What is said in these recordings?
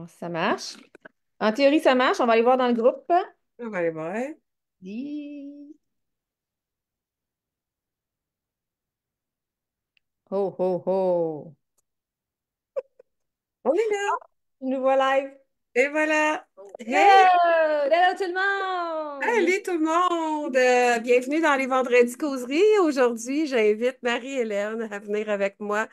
Ça marche. En théorie, ça marche. On va aller voir dans le groupe. On va aller voir. Hi. Ho, ho, ho. On est là. Nouveau live. Et voilà. Hey, Hello! Hello tout le monde! allez tout le monde. Bienvenue dans les Vendredis Causeries. Aujourd'hui, j'invite Marie-Hélène à venir avec moi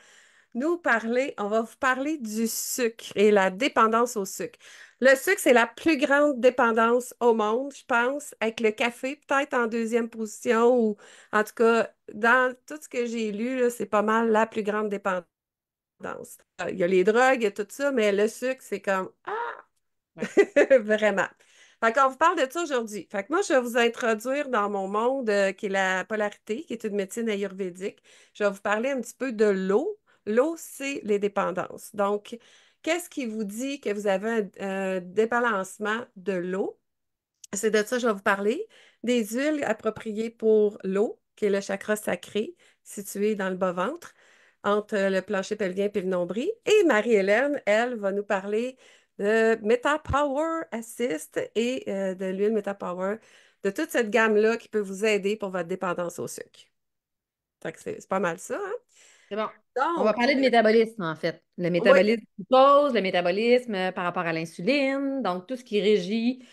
nous parler. On va vous parler du sucre et la dépendance au sucre. Le sucre, c'est la plus grande dépendance au monde, je pense, avec le café peut-être en deuxième position ou en tout cas, dans tout ce que j'ai lu, là, c'est pas mal la plus grande dépendance. Il y a les drogues et tout ça, mais le sucre, c'est comme Ouais. vraiment. Fait qu'on vous parle de ça aujourd'hui. Fait que moi, je vais vous introduire dans mon monde qui est la polarité, qui est une médecine ayurvédique. Je vais vous parler un petit peu de l'eau. L'eau, c'est les dépendances. Donc, qu'est-ce qui vous dit que vous avez un débalancement de l'eau? C'est de ça que je vais vous parler. Des huiles appropriées pour l'eau, qui est le chakra sacré, situé dans le bas-ventre, entre le plancher pelvien et le nombril. Et Marie-Hélène, elle, va nous parler de MetaPower Assist et de l'huile MetaPower, de toute cette gamme-là qui peut vous aider pour votre dépendance au sucre. Fait que c'est pas mal ça, hein? C'est bon. On va Donc, parler de métabolisme, en fait. Le oui, métabolisme du glucose, le métabolisme par rapport à l'insuline, donc tout ce qui régit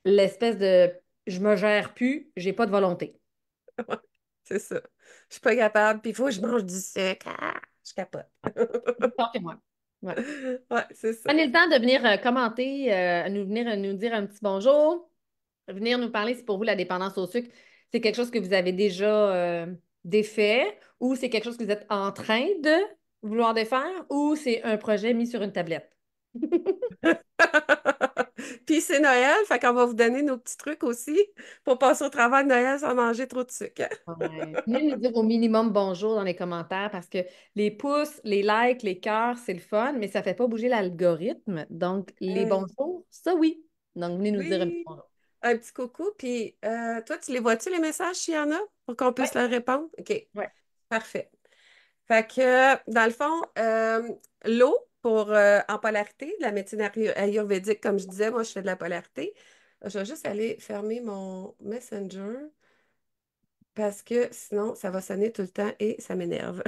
l'espèce de je me gère plus, j'ai pas de volonté. c'est ça. Je suis pas capable, puis il faut que je mange du sucre. Ah, je capote. Tant que moi. Ouais. Ouais, c'est ça. Prenez le temps de venir commenter, venir nous dire un petit bonjour, venir nous parler si pour vous la dépendance au sucre, c'est quelque chose que vous avez déjà défait ou c'est quelque chose que vous êtes en train de vouloir défaire ou c'est un projet mis sur une tablette. Puis c'est Noël, fait qu'on va vous donner nos petits trucs aussi pour passer au travail de Noël sans manger trop de sucre. Ouais. Venez nous dire au minimum bonjour dans les commentaires parce que les pouces, les likes, les cœurs, c'est le fun, mais ça ne fait pas bouger l'algorithme. Donc, les Euh, bonjours, ça oui. Donc, venez nous dire un petit oui, bonjour. un petit coucou. Puis toi, tu les vois-tu les messages s'il y en a pour qu'on Ouais, puisse leur répondre? OK, ouais. parfait. Fait que dans le fond, l'eau pour en polarité, de la médecine ayurvédique, comme je disais, moi je fais de la polarité. Je vais juste aller fermer mon Messenger parce que sinon, ça va sonner tout le temps et ça m'énerve.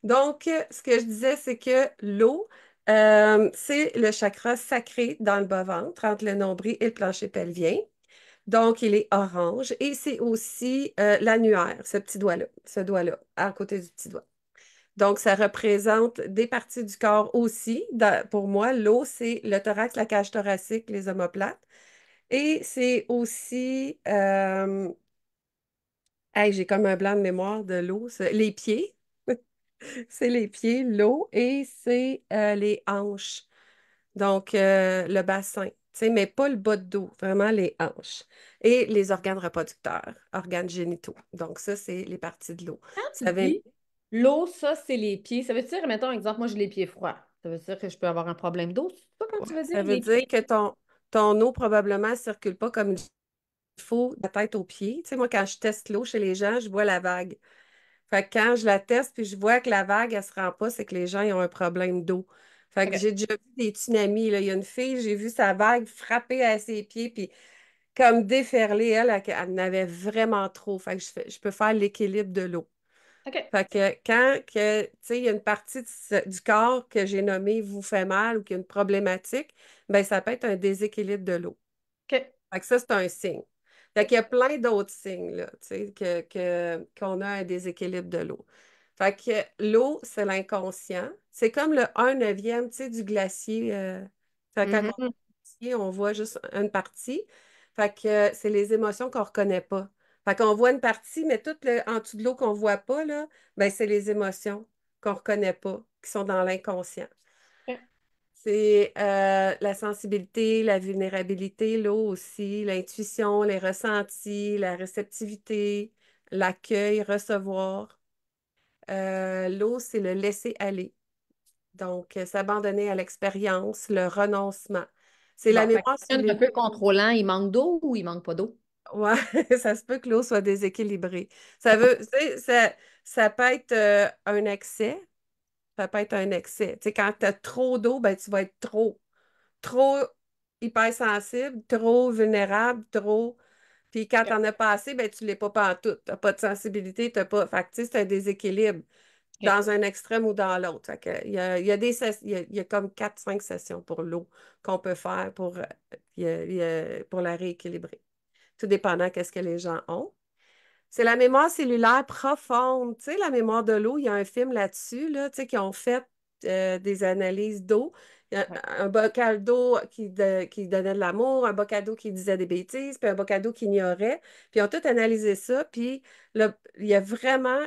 Donc, ce que je disais, c'est que l'eau, c'est le chakra sacré dans le bas-ventre, entre le nombril et le plancher pelvien. Donc, il est orange et c'est aussi l'annulaire, ce petit doigt-là, ce doigt-là, à côté du petit doigt. Donc, ça représente des parties du corps aussi. Pour moi, l'eau, c'est le thorax, la cage thoracique, les omoplates. Et c'est aussi hey, j'ai comme un blanc de mémoire de l'eau. Les pieds, c'est les pieds, l'eau, et c'est les hanches. Donc, le bassin, tu sais, mais pas le bas de dos, vraiment les hanches. Et les organes reproducteurs, organes génitaux. Donc, ça, c'est les parties de l'eau. Quand tu Ça vient- dis l'eau, ça, c'est les pieds. Ça veut dire, mettons, exemple, moi, j'ai les pieds froids. Ça veut dire que je peux avoir un problème d'eau. C'est ça quand ouais, tu veux dire ça veut les dire pieds? que ton eau probablement ne circule pas comme il faut, de la tête aux pieds. Tu sais, moi, quand je teste l'eau chez les gens, je vois la vague. Fait que quand je la teste puis je vois que la vague, elle se rend pas, c'est que les gens ils ont un problème d'eau. Fait que OK. j'ai déjà vu des tsunamis, là. Il y a une fille, j'ai vu sa vague frapper à ses pieds, puis comme déferler, elle en avait vraiment trop. Fait que je peux faire l'équilibre de l'eau. OK. Fait que quand tu sais, il y a une partie du corps que j'ai nommée vous fait mal ou qu'il y a une problématique, ben ça peut être un déséquilibre de l'eau. OK. Fait que ça, c'est un signe. Fait OK. qu'il y a plein d'autres signes, là, tu sais, qu'on a un déséquilibre de l'eau. Fait que l'eau, c'est l'inconscient. C'est comme le 1/9, tu sais, du glacier. Fait que quand on voit Mhm. le glacier, on voit juste une partie. Fait que c'est les émotions qu'on ne reconnaît pas. Fait qu'on voit une partie, mais tout en dessous de l'eau qu'on ne voit pas, là, ben, c'est les émotions qu'on ne reconnaît pas, qui sont dans l'inconscient. OK. C'est la sensibilité, la vulnérabilité, l'eau aussi, l'intuition, les ressentis, la réceptivité, l'accueil, recevoir. L'eau, c'est le laisser aller. Donc, s'abandonner à l'expérience, le renoncement. C'est la Bon, fait que mémoire quelqu'un d'un cellulaire. peu contrôlant, il manque d'eau ou il manque pas d'eau? Ouais, ça se peut que l'eau soit déséquilibrée. Ça veut, tu sais, ça peut être un excès. Ça peut être un excès. Tu sais, quand tu as trop d'eau, ben, tu vas être trop. trop hypersensible, trop vulnérable, trop. Puis quand OK. t'en as pas assez, ben tu l'es pas pantoute. T'as pas de sensibilité, t'as pas. Fait que, tu sais, c'est un déséquilibre OK. dans un extrême ou dans l'autre. Fait que il y a il y a comme 4 5 sessions pour l'eau qu'on peut faire pour, pour la rééquilibrer. Tout dépendant qu'est-ce que les gens ont. C'est la mémoire cellulaire profonde. Tu sais, la mémoire de l'eau, il y a un film là-dessus, là, tu sais, qui ont fait des analyses d'eau. Il y a Ouais. un bocal d'eau qui donnait de l'amour, un bocal d'eau qui disait des bêtises, puis un bocal d'eau qui ignorait. Puis ils ont tout analysé ça. Puis il y a vraiment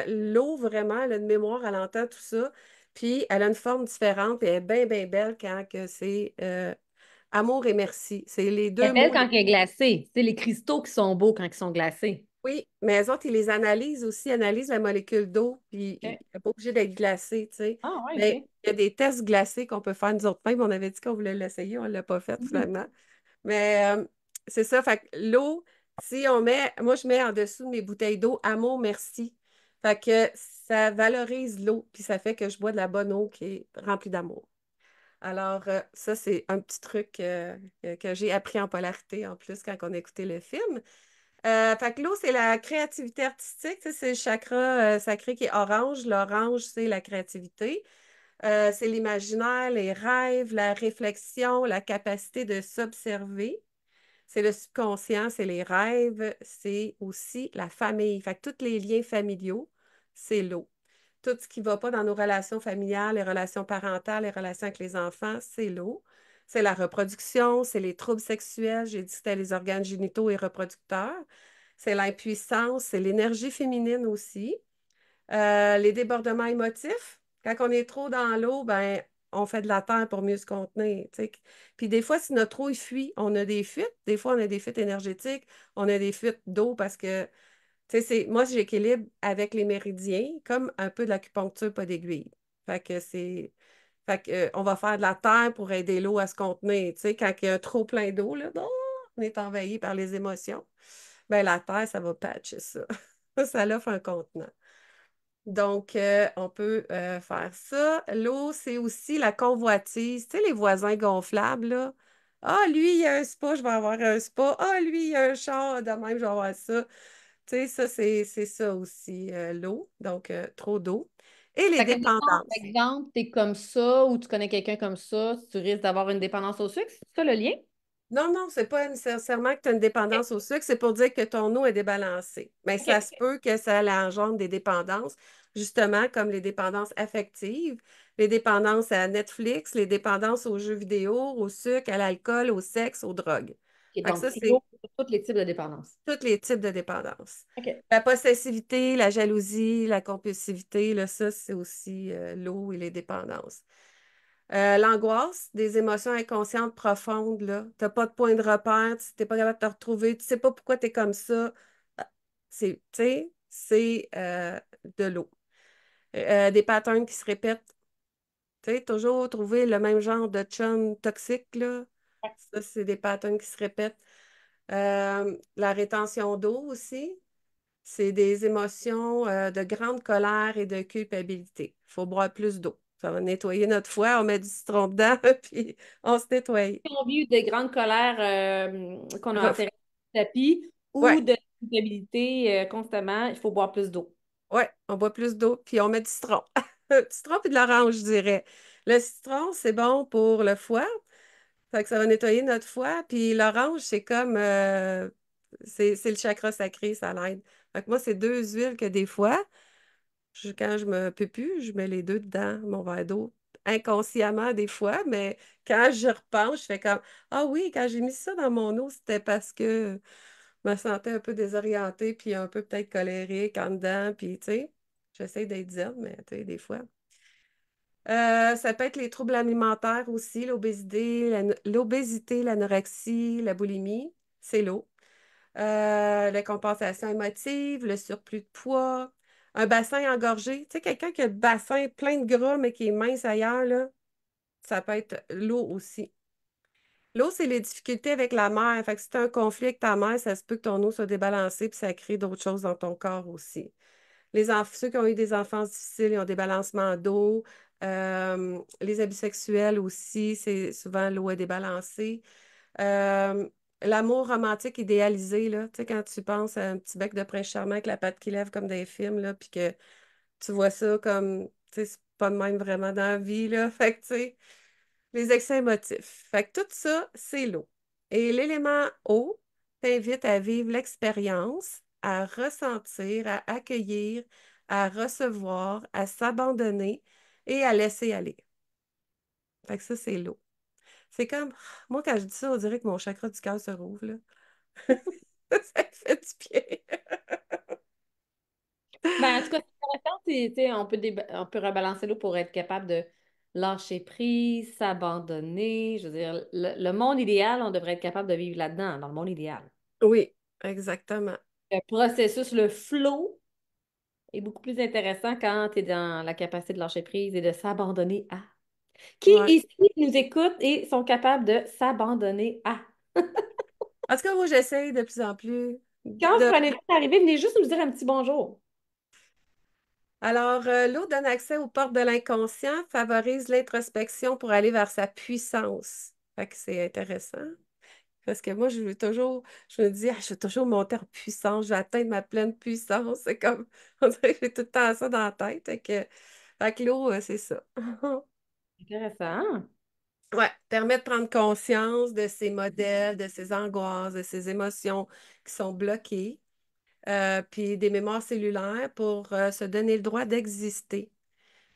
l'eau, vraiment, elle a une mémoire, elle entend tout ça. Puis elle a une forme différente, puis elle est bien, bien belle quand que c'est amour et merci. C'est les Elle deux est belle mots. quand elle est glacée. C'est les cristaux qui sont beaux quand ils sont glacés. Oui, mais eux autres, ils les analysent aussi, analysent la molécule d'eau, puis il OK. n'est pas obligé d'être glacé, tu sais. Ah, ouais, Mais OK. il y a des tests glacés qu'on peut faire nous autres mêmes. On avait dit qu'on voulait l'essayer, on ne l'a pas fait Mhm. finalement. Mais c'est ça, fait que l'eau, si on met, moi je mets en dessous de mes bouteilles d'eau amour, merci. Fait que ça valorise l'eau, puis ça fait que je bois de la bonne eau qui est remplie d'amour. Alors, ça, c'est un petit truc que j'ai appris en polarité en plus quand on a écouté le film. Fait que l'eau, c'est la créativité artistique. Tu sais, c'est le chakra sacré qui est orange. L'orange, c'est la créativité. C'est l'imaginaire, les rêves, la réflexion, la capacité de s'observer. C'est le subconscient, c'est les rêves, c'est aussi la famille. Fait que tous les liens familiaux, c'est l'eau. Tout ce qui ne va pas dans nos relations familiales, les relations parentales, les relations avec les enfants, c'est l'eau. C'est la reproduction, c'est les troubles sexuels. J'ai dit que c'était les organes génitaux et reproducteurs. C'est l'impuissance, c'est l'énergie féminine aussi. Les débordements émotifs. Quand on est trop dans l'eau, ben, on fait de la terre pour mieux se contenir. Tu sais. Puis des fois, si notre eau il fuit, on a des fuites. Des fois, on a des fuites énergétiques, on a des fuites d'eau parce que, tu sais, moi, j'équilibre avec les méridiens, comme un peu de l'acupuncture, pas d'aiguille. Fait que c'est. Fait que, on va faire de la terre pour aider l'eau à se contenir. Tu sais, quand il y a un trop plein d'eau, là, oh, on est envahi par les émotions. Ben, la terre, ça va patcher ça. Ça l'offre un contenant. Donc, on peut faire ça. L'eau, c'est aussi la convoitise. Tu sais, les voisins gonflables, là. Ah, lui, il a un spa, je vais avoir un spa. Ah, lui, il a un char, de même, je vais avoir ça. Tu sais, ça, c'est ça aussi, l'eau. Donc, trop d'eau. Et les Fait que, mettons, par dépendances. exemple, t'es comme ça ou tu connais quelqu'un comme ça, tu risques d'avoir une dépendance au sucre. C'est ça le lien? Non, non, c'est pas nécessairement que tu as une dépendance au sucre, c'est pour dire que ton eau est débalancée. Mais OK. ça se OK. peut que ça engendre des dépendances, justement comme les dépendances affectives, les dépendances à Netflix, les dépendances aux jeux vidéo, au sucre, à l'alcool, au sexe, aux drogues. OK, Fait que donc, ça, l'eau c'est pour tous les types de dépendance. tous les types de dépendances. OK. La possessivité, la jalousie, la compulsivité, là, ça, c'est aussi l'eau et les dépendances. L'angoisse, des émotions inconscientes profondes, là. Tu n'as pas de point de repère, tu n'es pas capable de te retrouver, tu ne sais pas pourquoi tu es comme ça. Ah, tu sais, c'est de l'eau. Des patterns qui se répètent. Tu sais, toujours trouver le même genre de chum toxique, là. Ça, c'est des patterns qui se répètent. La rétention d'eau aussi. C'est des émotions de grande colère et de culpabilité. Il faut boire plus d'eau. Ça va nettoyer notre foie, on met du citron dedans, puis on se nettoie. Si on vit de grandes colères qu'on a enterrées sur le tapis ou Ouais, de culpabilité constamment, il faut boire plus d'eau. ouais, on boit plus d'eau, puis on met du citron. Du citron puis de l'orange, je dirais. Le citron, c'est bon pour le foie, fait que ça va nettoyer notre foie, puis l'orange, c'est comme, c'est le chakra sacré, ça l'aide. Fait que moi, c'est deux huiles que des fois, quand je me peux plus, je mets les deux dedans, mon verre d'eau, inconsciemment des fois, mais quand je repense, je fais comme, ah oui, quand j'ai mis ça dans mon eau, c'était parce que je me sentais un peu désorientée, puis un peu peut-être colérique en dedans, puis tu sais, j'essaie d'être zen, mais tu sais, des fois. Ça peut être les troubles alimentaires aussi, l'obésité, l'anorexie, la boulimie, c'est l'eau. La compensation émotive, le surplus de poids, un bassin engorgé. Tu sais, quelqu'un qui a le bassin plein de gras, mais qui est mince ailleurs, là, ça peut être l'eau aussi. L'eau, c'est les difficultés avec la mère. Fait que si tu as un conflit avec ta mère, ça se peut que ton eau soit débalancée, puis ça crée d'autres choses dans ton corps aussi. Ceux qui ont eu des enfants difficiles, ils ont des balancements d'eau. Les abus sexuels aussi, c'est souvent l'eau est débalancée. Euh, L'amour romantique idéalisé, là, tu sais, quand tu penses à un petit bec de prince charmant avec la patte qui lève comme des films, là, puis que tu vois ça comme, tu sais, c'est pas de même vraiment dans la vie, là. Fait que, tu sais, les excès émotifs. Fait que tout ça, c'est l'eau. Et l'élément eau t'invite à vivre l'expérience, à ressentir, à accueillir, à recevoir, à s'abandonner et à laisser aller. Fait que ça, c'est l'eau. C'est comme, moi, quand je dis ça, on dirait que mon chakra du cœur se rouvre, là. Ça fait du bien. Ben, en tout cas, c'est intéressant. Tu sais, on peut rebalancer l'eau pour être capable de lâcher prise, s'abandonner. Je veux dire, le monde idéal, on devrait être capable de vivre là-dedans, dans le monde idéal. Oui, exactement. Le processus, le flow est beaucoup plus intéressant quand tu es dans la capacité de lâcher prise et de s'abandonner à. Qui Ouais. ici nous écoute et sont capables de s'abandonner à? En tout cas, moi, j'essaye de plus en plus Quand vous de. prenez le temps d'arriver, venez juste nous dire un petit bonjour. Alors, l'eau donne accès aux portes de l'inconscient, favorise l'introspection pour aller vers sa puissance. Fait que c'est intéressant. Parce que moi, je me dis, ah, je veux toujours monter en puissance, je vais atteindre ma pleine puissance. C'est comme, on dirait que j'ai tout le temps ça dans la tête. Fait que l'eau, c'est ça. Intéressant. Ouais, permet de prendre conscience de ses modèles, de ses angoisses, de ses émotions qui sont bloquées, puis des mémoires cellulaires pour se donner le droit d'exister.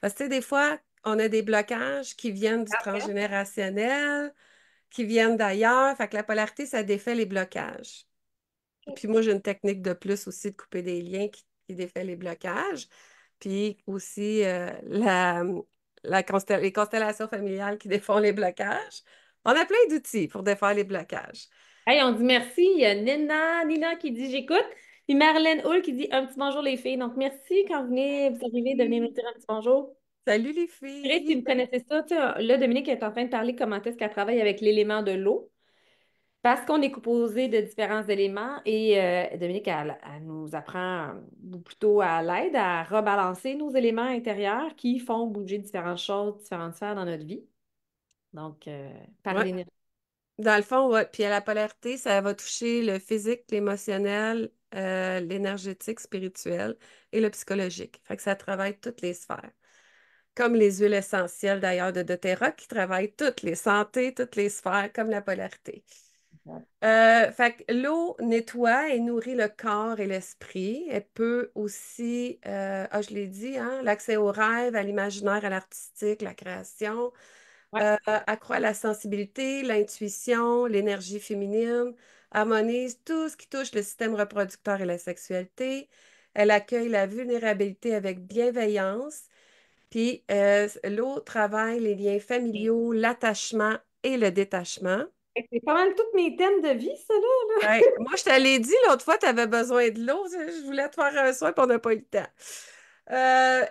Parce que, tu sais, des fois, on a des blocages qui viennent du transgénérationnel, qui viennent d'ailleurs. Fait que la polarité, ça défait les blocages. Puis moi, j'ai une technique de plus aussi de couper des liens qui défait les blocages. Puis aussi les constellations familiales qui défont les blocages. On a plein d'outils pour défaire les blocages. Hey, on dit merci. Il y a Nina qui dit j'écoute. Puis Marlène Hull qui dit un petit bonjour les filles. Donc merci quand vous arrivez de venir me Oui. dire un petit bonjour. Salut les Chris, si filles! vous connaissez ça, tu sais, là, Dominique est en train de parler comment est-ce qu'elle travaille avec l'élément de l'eau. Parce qu'on est composé de différents éléments et Dominique, elle nous apprend plutôt à l'aide à rebalancer nos éléments intérieurs qui font bouger différentes choses, différentes sphères dans notre vie. Donc, par Ouais. l'énergie. Dans le fond, ouais. Puis à la polarité, ça va toucher le physique, l'émotionnel, l'énergétique, spirituel et le psychologique. Fait que ça travaille toutes les sphères. Comme les huiles essentielles d'ailleurs de doTERRA qui travaillent toutes les santé, toutes les sphères, comme la polarité. Fait que l'eau nettoie et nourrit le corps et l'esprit. Elle peut aussi, je l'ai dit, hein, l'accès aux rêves, à l'imaginaire, à l'artistique, la création, Ouais. accroît la sensibilité, l'intuition, l'énergie féminine, harmonise tout ce qui touche le système reproducteur et la sexualité. Elle accueille la vulnérabilité avec bienveillance. Puis l'eau travaille les liens familiaux, l'attachement et le détachement. C'est pas mal tous mes thèmes de vie, ça, là. Ouais. Moi, je te l'ai dit l'autre fois, tu avais besoin de l'eau. Je voulais te faire un soin, puis on n'a pas eu le temps.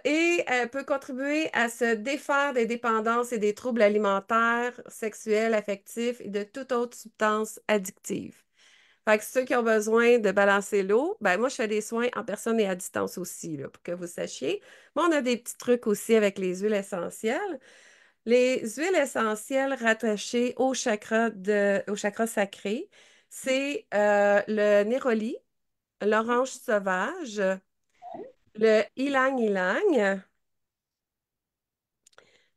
Et elle peut contribuer à se défaire des dépendances et des troubles alimentaires, sexuels, affectifs et de toute autre substance addictive. Fait que ceux qui ont besoin de balancer l'eau, ben moi, je fais des soins en personne et à distance aussi, là, pour que vous sachiez. Mais on a des petits trucs aussi avec les huiles essentielles. Les huiles essentielles rattachées au chakra sacré, c'est le néroli, l'orange sauvage, le ylang-ylang.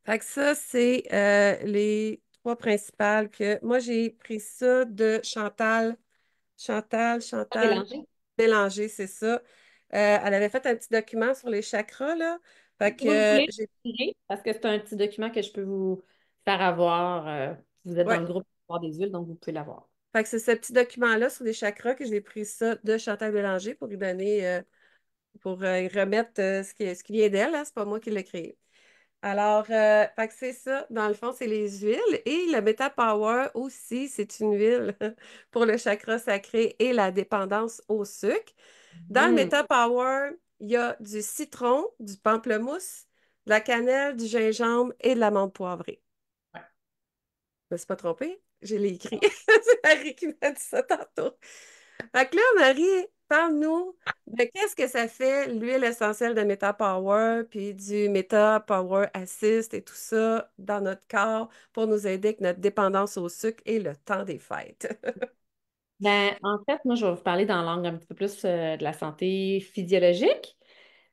Fait que ça, c'est les trois principales que moi, j'ai pris ça de Chantal Mélanger. Bélanger, c'est ça. Elle avait fait un petit document sur les chakras, là. Fait que Si vous le voulez, tirer, parce que c'est un petit document que je peux vous faire avoir. Vous êtes dans ouais. le groupe pour des huiles, donc vous pouvez l'avoir. Fait que c'est ce petit document-là sur les chakras que j'ai pris ça de Chantal Bélanger pour lui donner, pour y remettre ce qui vient d'elle, hein. C'est pas moi qui l'ai créé. Alors, fait que c'est ça. Dans le fond, c'est les huiles. Et le Meta Power aussi, c'est une huile pour le chakra sacré et la dépendance au sucre. Dans le Hmm. Meta Power, il y a du citron, du pamplemousse, de la cannelle, du gingembre et de l'amande poivrée. Ouais. Je me suis pas trompée, je l'ai écrit. C'est Marie qui m'a dit ça tantôt. Fait que là, Marie, parle-nous de qu'est-ce que ça fait, l'huile essentielle de Meta Power, puis du Meta Power Assist et tout ça dans notre corps pour nous aider avec notre dépendance au sucre et le temps des fêtes. Ben, en fait, moi, je vais vous parler dans l'angle un petit peu plus de la santé physiologique.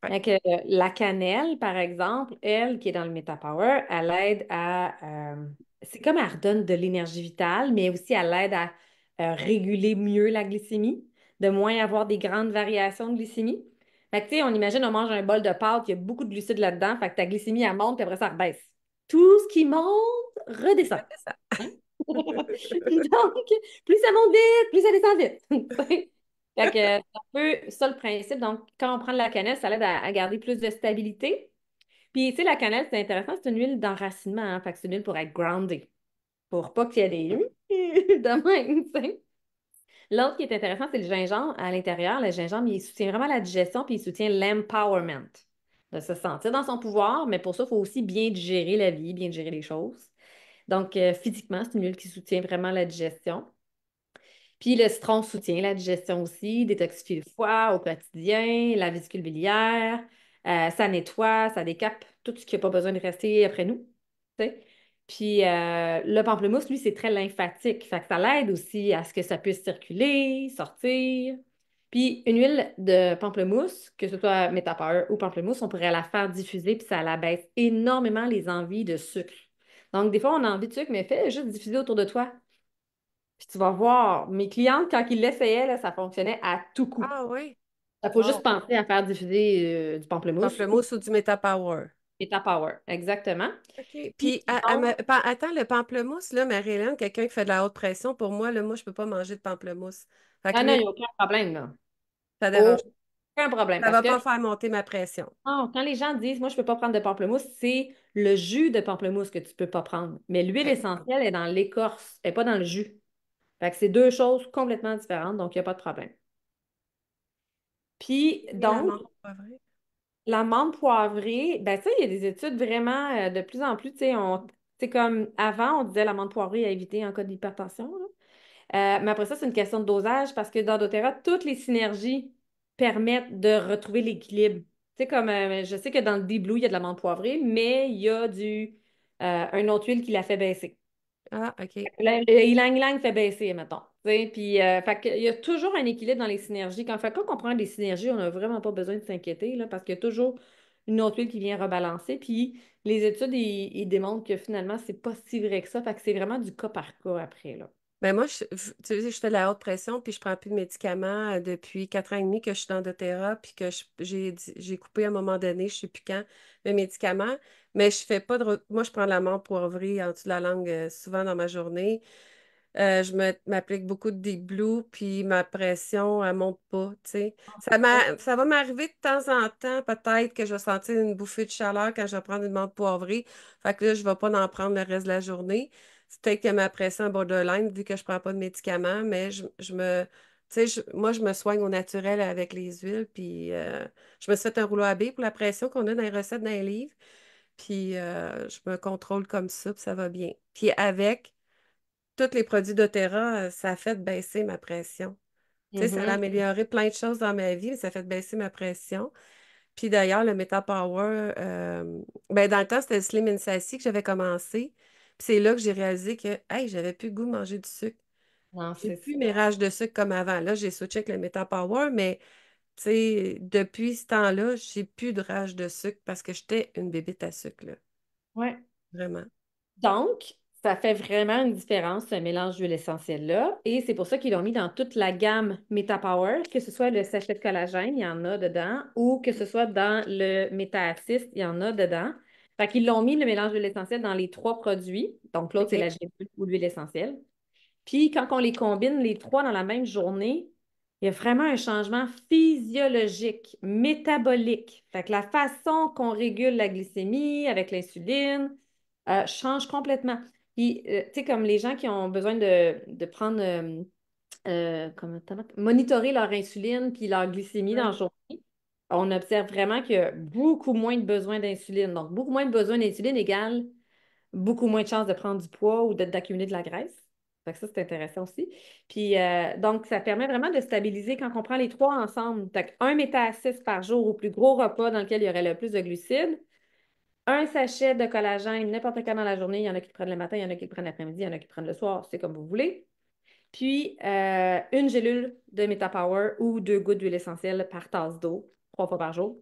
Ouais, Fait que la cannelle, par exemple, elle qui est dans le MetaPower, elle aide à... c'est comme elle redonne de l'énergie vitale, mais aussi elle aide à réguler mieux la glycémie, de moins avoir des grandes variations de glycémie. Fait que, tu sais, on imagine, on mange un bol de pâtes, il y a beaucoup de glucides là-dedans, fait que ta glycémie, elle monte, puis après, ça rebaisse. Tout ce qui monte, redescend. c'est ça. Hein? Donc, plus ça monte vite, plus ça descend vite. Fait que c'est un peu ça le principe. Donc, quand on prend de la cannelle, ça aide à garder plus de stabilité. Puis, tu sais, la cannelle, c'est intéressant, c'est une huile d'enracinement, hein. Fait que c'est une huile pour être grounded, pour pas qu'il y ait des de même, tu sais. L'autre qui est intéressant, c'est le gingembre à l'intérieur. Le gingembre, il soutient vraiment la digestion, puis il soutient l'empowerment, de se sentir dans son pouvoir, mais pour ça, il faut aussi bien digérer la vie, bien digérer les choses. Donc, physiquement, c'est une huile qui soutient vraiment la digestion. Puis le citron soutient la digestion aussi, détoxifie le foie au quotidien, la vésicule biliaire, ça nettoie, ça décape tout ce qui n'a pas besoin de rester après nous. Tu sais. Puis le pamplemousse, lui, c'est très lymphatique. Fait que ça l'aide aussi à ce que ça puisse circuler, sortir. Puis une huile de pamplemousse, que ce soit métapeur ou pamplemousse, on pourrait la faire diffuser, puis ça l'abaisse énormément les envies de sucre. Donc, des fois, on a envie de sucre, mais fais juste diffuser autour de toi. Puis tu vas voir, mes clientes, quand ils l'essayaient, là, ça fonctionnait à tout coup. Ah oui. Il faut juste Bon. penser à faire diffuser du pamplemousse ou Pamplemousse ou du Meta Power. Meta Power. Exactement. OK. Puis, Puis, donc, attends, le pamplemousse, là, Marie-Hélène, quelqu'un qui fait de la haute pression, pour moi, là, moi, je peux pas manger de pamplemousse. Fait que ah non, il l'huile, n'y a aucun problème, là. ça dérange. Aucun problème. Ça Parce va que pas faire monter ma pression. non, quand les gens disent, moi, je ne peux pas prendre de pamplemousse, c'est le jus de pamplemousse que tu ne peux pas prendre. Mais l'huile OK. essentielle est dans l'écorce, elle n'est pas dans le jus. Fait que c'est deux choses complètement différentes, donc il n'y a pas de problème. Puis, Et la donc, menthe poivrée. la menthe poivrée, ben ça, il y a des études vraiment de plus en plus, tu sais, c'est comme avant, on disait la menthe poivrée à éviter en cas d'hypertension, là. Mais après ça, c'est une question de dosage parce que dans doTERRA, toutes les synergies permettent de retrouver l'équilibre. Tu sais, comme je sais que dans le Deep Blue, il y a de la menthe poivrée, mais il y a un autre huile qui la fait baisser. Ah, OK. Le ylang ylang fait baisser, mettons. Tu sais, puis, fait il y a toujours un équilibre dans les synergies. Quand on prend des synergies, on n'a vraiment pas besoin de s'inquiéter là, parce qu'il y a toujours une autre huile qui vient rebalancer. Puis les études, ils démontrent que finalement, c'est pas si vrai que ça. Fait que c'est vraiment du cas par cas après, là. Ben moi, tu sais, je fais de la haute pression, puis je prends plus de médicaments depuis 4 ans et demi que je suis dans doTERRA, puis que j'ai coupé à un moment donné, je sais plus quand, mes médicaments. Mais je fais pas moi, je prends de la menthe poivrée en dessous de la langue souvent dans ma journée. M'applique beaucoup de Deep Blue, puis ma pression, elle monte pas, tu sais. Ça va m'arriver de temps en temps, peut-être que je vais sentir une bouffée de chaleur quand je vais prendre une menthe poivrée. Fait que là, je vais pas en prendre le reste de la journée. C'est peut-être que ma pression est borderline, vu que je prends pas de médicaments, mais tu sais, moi, je me soigne au naturel avec les huiles, puis je me suis fait un rouleau à billes pour la pression qu'on a dans les recettes dans les livres, puis je me contrôle comme ça, puis ça va bien. Puis avec tous les produits doTERRA, ça a fait baisser ma pression. Tu sais, ça a Mhm. amélioré plein de choses dans ma vie, mais ça a fait baisser ma pression. Puis d'ailleurs, le MetaPower, ben dans le temps, c'était le Slim and Sassy que j'avais commencé. Puis c'est là que j'ai réalisé que, hey, j'avais plus le goût de manger du sucre. Non, J'ai c'est plus ça. mes rages de sucre comme avant. Là, j'ai switché avec le MetaPower, mais tu sais, depuis ce temps-là, j'ai plus de rage de sucre parce que j'étais une bébête à sucre, là. Ouais. Vraiment. Donc, ça fait vraiment une différence, ce mélange d'huile essentielle-là. Et c'est pour ça qu'ils l'ont mis dans toute la gamme MetaPower, que ce soit le sachet de collagène, il y en a dedans, ou que ce soit dans le Meta-Assist, il y en a dedans. Fait qu'ils l'ont mis, le mélange d'huile essentielle, dans les trois produits. Donc, l'autre, c'est OK. la gélule ou l'huile essentielle. Puis, quand on les combine, les trois, dans la même journée, il y a vraiment un changement physiologique, métabolique. Fait que la façon qu'on régule la glycémie avec l'insuline change complètement. Puis, tu sais, comme les gens qui ont besoin de prendre, monitorer leur insuline puis leur glycémie dans la Ouais. journée, on observe vraiment qu'il y a beaucoup moins de besoin d'insuline. Donc, beaucoup moins de besoin d'insuline égale beaucoup moins de chances de prendre du poids ou d'accumuler de la graisse. Fait que ça, c'est intéressant aussi. Puis, donc, ça permet vraiment de stabiliser quand on prend les trois ensemble. Fait un méta-6 par jour au plus gros repas dans lequel il y aurait le plus de glucides. Un sachet de collagène n'importe quand dans la journée. Il y en a qui le prennent le matin, il y en a qui le prennent l'après-midi, il y en a qui le prennent le soir. C'est comme vous voulez. Puis, une gélule de MetaPower ou 2 gouttes d'huile essentielle par tasse d'eau, 3 fois par jour.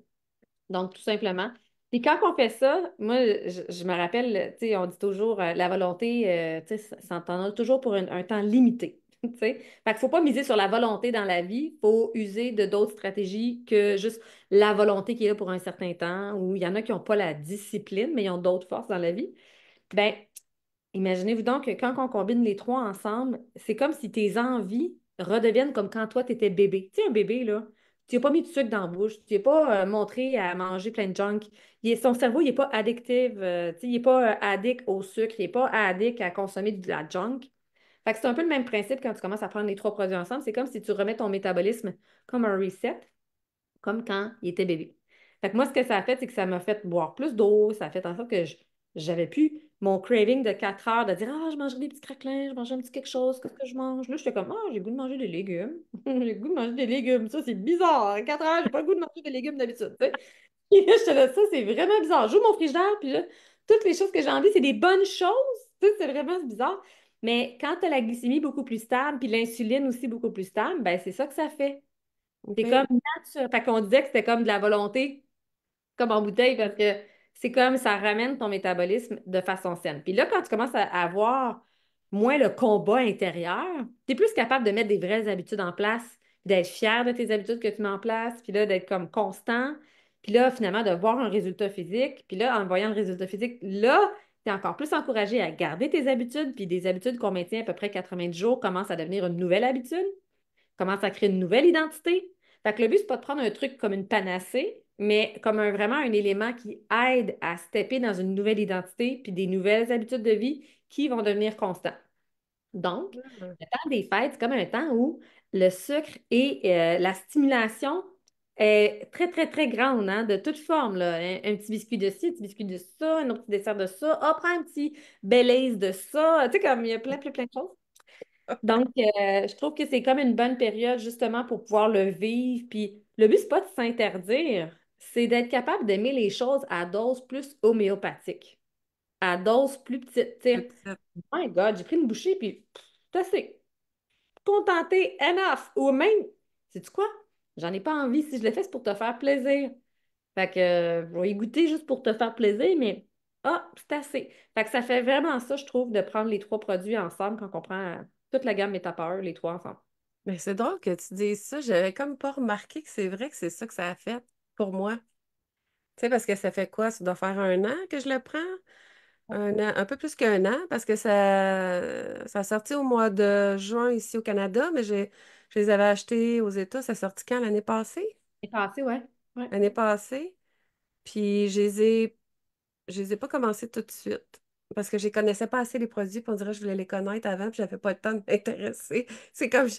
Donc, tout simplement. Puis quand on fait ça, moi, je me rappelle, tu sais, on dit toujours la volonté, tu sais, ça t'en a toujours pour un temps limité. Tu sais. Fait qu'il ne faut pas miser sur la volonté dans la vie, il faut user de d'autres stratégies que juste la volonté qui est là pour un certain temps, ou il y en a qui n'ont pas la discipline, mais ils ont d'autres forces dans la vie. Ben, imaginez-vous donc que quand on combine les trois ensemble, c'est comme si tes envies redeviennent comme quand toi, tu étais bébé. Tu sais, un bébé, là, tu n'as pas mis de sucre dans la bouche, tu n'as pas montré à manger plein de junk. Son cerveau, il n'est pas addictif, tu sais, il n'est pas addict au sucre, il n'est pas addict à consommer de la junk. Fait que c'est un peu le même principe quand tu commences à prendre les trois produits ensemble. C'est comme si tu remets ton métabolisme comme un reset comme quand il était bébé. Fait que moi, ce que ça a fait, c'est que ça m'a fait boire plus d'eau, ça a fait en sorte que j'avais plus mon craving de 4 heures de dire ah, je mangerai des petits craquelins, je mangerai un petit quelque chose, qu'est-ce que je mange? Là, j'étais comme ah, j'ai le goût de manger des légumes. J'ai le goût de manger des légumes. Ça, c'est bizarre. À 4 heures, j'ai pas le goût de manger des légumes d'habitude. Tu sais. Puis là, j'étais là, ça, c'est vraiment bizarre. J'ouvre mon frigidaire, puis là, toutes les choses que j'ai envie, c'est des bonnes choses. Tu sais, c'est vraiment bizarre. Mais quand tu as la glycémie beaucoup plus stable, puis l'insuline aussi beaucoup plus stable, ben c'est ça que ça fait. C'est comme OK. nature. Fait qu'on disait que c'était comme de la volonté, comme en bouteille, parce que c'est comme ça ramène ton métabolisme de façon saine. Puis là, quand tu commences à avoir moins le combat intérieur, tu es plus capable de mettre des vraies habitudes en place, d'être fier de tes habitudes que tu mets en place, puis là, d'être comme constant, puis là, finalement, de voir un résultat physique. Puis là, en voyant le résultat physique, là, tu es encore plus encouragé à garder tes habitudes, puis des habitudes qu'on maintient à peu près 90 jours commencent à devenir une nouvelle habitude commence à créer une nouvelle identité. Fait que le but, c'est pas de prendre un truc comme une panacée, mais comme vraiment un élément qui aide à stepper dans une nouvelle identité puis des nouvelles habitudes de vie qui vont devenir constantes. Donc, le temps des fêtes, c'est comme un temps où le sucre et la stimulation est très, très, très grande, hein, de toute forme, là. Un petit biscuit de ci, un petit biscuit de ça, un autre petit dessert de ça. Ah, prends un petit Baileys de ça. Tu sais, comme il y a plein, plein, plein de choses. Donc, je trouve que c'est comme une bonne période justement pour pouvoir le vivre. Puis le but, c'est pas de s'interdire, c'est d'être capable d'aimer les choses à dose plus homéopathique, à dose plus petite. Tu sais, Petite. my God, j'ai pris une bouchée, puis c'est assez. Contenté, enough. Ou même, sais-tu quoi? J'en ai pas envie. Si je le fais, c'est pour te faire plaisir. Fait que, je vais y goûter juste pour te faire plaisir, mais ah, c'est assez. Fait que ça fait vraiment ça, je trouve, de prendre les trois produits ensemble quand on prend toute la gamme Metapeur, les trois ensemble. Mais c'est drôle que tu dises ça. J'avais comme pas remarqué que c'est vrai que c'est ça que ça a fait pour moi. Tu sais, parce que ça fait quoi? Ça doit faire un an que je le prends? Un an, un peu plus qu'un an, parce que ça a sorti au mois de juin ici au Canada, mais je les avais achetés aux États. Ça a sorti quand? L'année passée? C'est passé, ouais. Ouais. L'année passée. Puis je les ai pas commencés tout de suite. Parce que je ne connaissais pas assez les produits, puis on dirait que je voulais les connaître avant, puis j'avais pas le temps de m'intéresser. C'est comme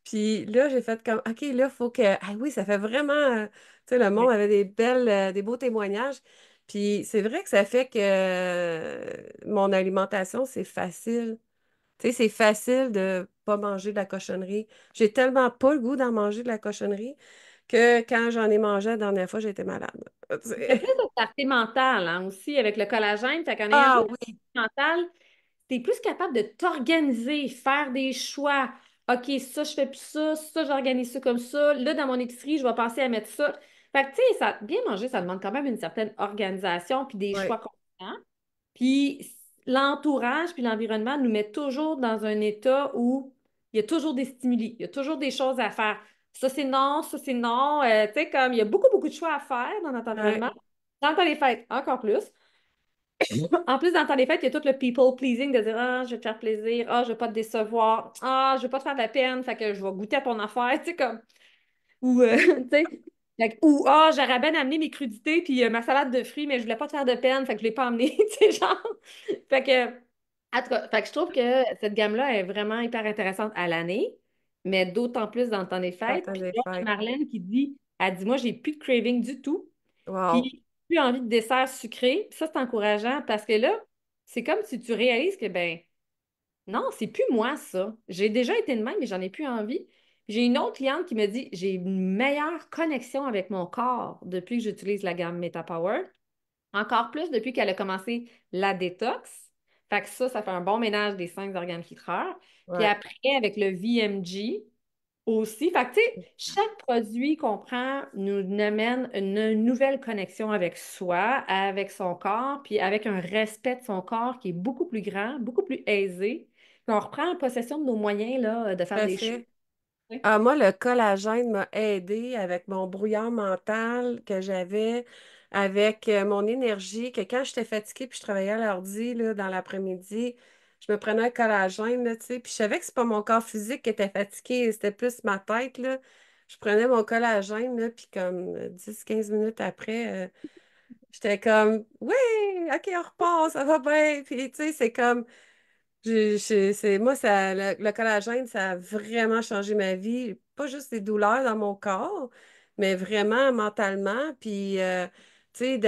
Puis là, j'ai fait comme OK, là, il faut que. Ah oui, ça fait vraiment. Tu sais, le monde avait des beaux témoignages. Puis c'est vrai que ça fait que mon alimentation, c'est facile. Tu sais, c'est facile de pas manger de la cochonnerie. J'ai tellement pas le goût d'en manger de la cochonnerie que quand j'en ai mangé la dernière fois, j'ai été malade. Tu Il y a plus sais. de clarté mentale hein, aussi avec le collagène. Fait qu'en ayant plus Ah de oui, clarté mentale, tu es plus capable de t'organiser, faire des choix. OK, ça, je fais plus ça, j'organise ça comme ça. Là, dans mon épicerie, je vais penser à mettre ça. Fait que, tu sais, bien manger, ça demande quand même une certaine organisation puis des oui, choix conscients. Puis l'entourage puis l'environnement nous met toujours dans un état où il y a toujours des stimuli, il y a toujours des choses à faire. Ça, c'est non, ça, c'est non. Tu sais, comme il y a beaucoup, beaucoup de choix à faire dans notre oui, environnement. Dans le temps des fêtes, encore plus. En plus, dans le temps des fêtes, il y a tout le people pleasing de dire ah, je vais te faire plaisir, ah, je vais pas te décevoir, ah, je vais pas te faire de la peine, fait que je vais goûter à ton affaire, tu sais, comme. Ou, tu sais, ou, ah, j'aurais bien amené mes crudités puis ma salade de fruits, mais je voulais pas te faire de peine, fait que je l'ai pas emmené, tu sais, genre. Fait que, en tout cas, fait que je trouve que cette gamme-là est vraiment hyper intéressante à l'année, mais d'autant plus dans le temps des dans le fêtes. temps Puis des là, fêtes. Marlène qui dit, elle dit, moi, j'ai plus de craving du tout, Wow. puis plus envie de dessert sucré. Puis ça, c'est encourageant parce que là, c'est comme si tu réalises que, ben, Non, c'est plus moi, ça. J'ai déjà été de même, mais j'en ai plus envie. J'ai une autre cliente qui me dit, j'ai une meilleure connexion avec mon corps depuis que j'utilise la gamme MetaPower. Encore plus depuis qu'elle a commencé la détox. Fait que ça fait un bon ménage des 5 organes filtreurs. Puis Ouais, après, avec le VMG aussi. Fait que, tu sais, chaque produit qu'on prend nous amène une nouvelle connexion avec soi, avec son corps, puis avec un respect de son corps qui est beaucoup plus grand, beaucoup plus aisé. Puis on reprend possession de nos moyens là, de tout faire à des choses. fait. Tu sais. Ah, moi, le collagène m'a aidé avec mon brouillard mental que j'avais, avec mon énergie, que quand j'étais fatiguée puis je travaillais à l'ordi là, dans l'après-midi, je me prenais un collagène, là, tu sais, puis je savais que c'est pas mon corps physique qui était fatigué, c'était plus ma tête, là. Je prenais mon collagène, là, puis comme 10 15 minutes après, j'étais comme, oui, OK, on repart, ça va bien. Puis, tu sais, c'est comme, moi, le collagène, ça a vraiment changé ma vie. Pas juste les douleurs dans mon corps, mais vraiment mentalement. Puis, tu sais,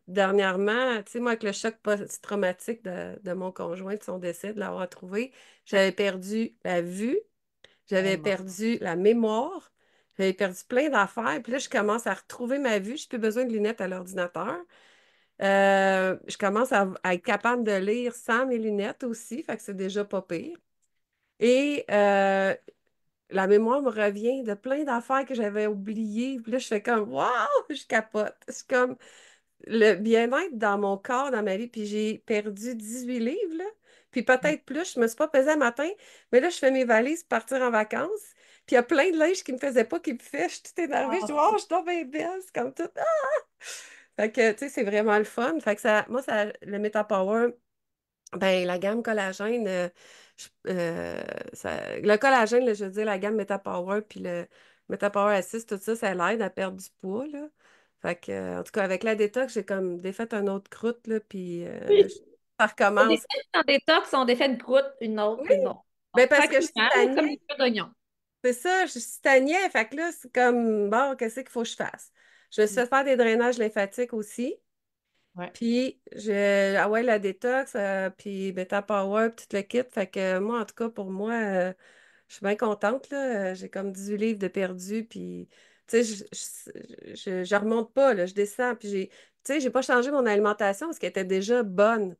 dernièrement, tu sais, moi, avec le choc post-traumatique de mon conjoint, de son décès, de l'avoir trouvé, j'avais perdu la vue, Eh j'avais mon- perdu la mémoire, j'avais perdu plein d'affaires. Puis là, je commence à retrouver ma vue. Je n'ai plus besoin de lunettes à l'ordinateur. Je commence à être capable de lire sans mes lunettes aussi, fait que c'est déjà pas pire. Et la mémoire me revient de plein d'affaires que j'avais oubliées. Puis là, je fais comme, waouh, je capote. C'est comme le bien-être dans mon corps, dans ma vie. Puis j'ai perdu 18 livres, là. Puis peut-être plus, je me suis pas pesée un matin, mais là, je fais mes valises pour partir en vacances. Puis il y a plein de linge qui me faisait pas, qui me fait. Je suis toute énervée. Je dis, oh, je suis donc bien belle. C'est comme tout. Fait que, tu sais, c'est vraiment le fun. Fait que moi, le MetaPower, ben, la gamme collagène, le collagène, là, je veux dire, la gamme MetaPower, puis le MetaPower Assist, tout ça, ça l'aide à perdre du poids, là. Fait que, en tout cas, avec la détox, j'ai comme défait un autre croûte, là, puis là, Oui. ça Des recommence. fois, en détox, on défait une croûte, une autre, Oui, une autre. ben parce que je Tranquillement, là, comme stagnais, des feux d'oignon. c'est ça, je stagnais, fait que là, c'est comme, bon, qu'est-ce qu'il faut que je fasse? Je me suis fait faire des drainages lymphatiques aussi. Ouais. Puis, ah ouais, la détox, puis Beta Power, puis tout le kit. Fait que moi, en tout cas, pour moi, je suis bien contente, là. J'ai comme 18 livres de perdus, puis, tu sais, je remonte pas, là. Je descends, puis tu sais, j'ai pas changé mon alimentation parce qu'elle était déjà bonne.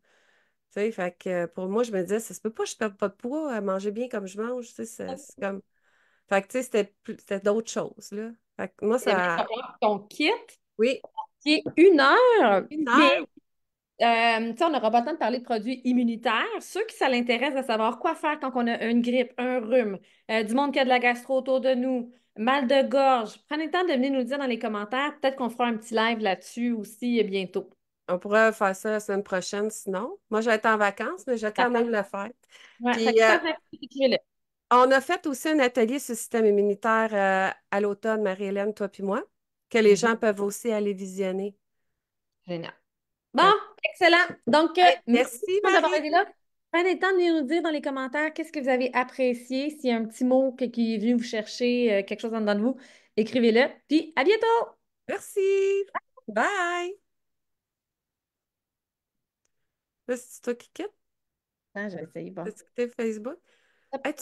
Tu sais, fait que pour moi, je me disais, ça se peut pas, je perds pas de poids à manger bien comme je mange, tu sais, c'est comme... Fait que, tu sais, c'était d'autres choses, là. Fait que moi, Et maintenant, tu ça... vas prendre ton kit Oui, qui est 1 heure, une mais heure. tu sais, on n'aura pas le temps de parler de produits immunitaires. Ceux qui ça l'intéresse de savoir quoi faire quand on a une grippe, un rhume, du monde qui a de la gastro autour de nous, mal de gorge, prenez le temps de venir nous le dire dans les commentaires. Peut-être qu'on fera un petit live là-dessus aussi bientôt. On pourrait faire ça la semaine prochaine, sinon. Moi, je vais être en vacances, mais je vais quand même le faire. Ouais, fait Puis, que ça, écrivez-le. on a fait aussi un atelier sur le système immunitaire à l'automne, Marie-Hélène, toi puis moi, que les Mhm. gens peuvent aussi aller visionner. Génial. Bon, Fait excellent. Donc, hey, merci merci, d'avoir Marie. été là. Prenez le temps de venir nous dire dans les commentaires qu'est-ce que vous avez apprécié. S'il y a un petit mot qui est venu vous chercher, quelque chose en dedans de vous, écrivez-le. Puis, à bientôt! Merci. Bye. Là, c'est toi qui quittes? Ah, je vais essayer. Bon. Tu quitté Facebook? Hey,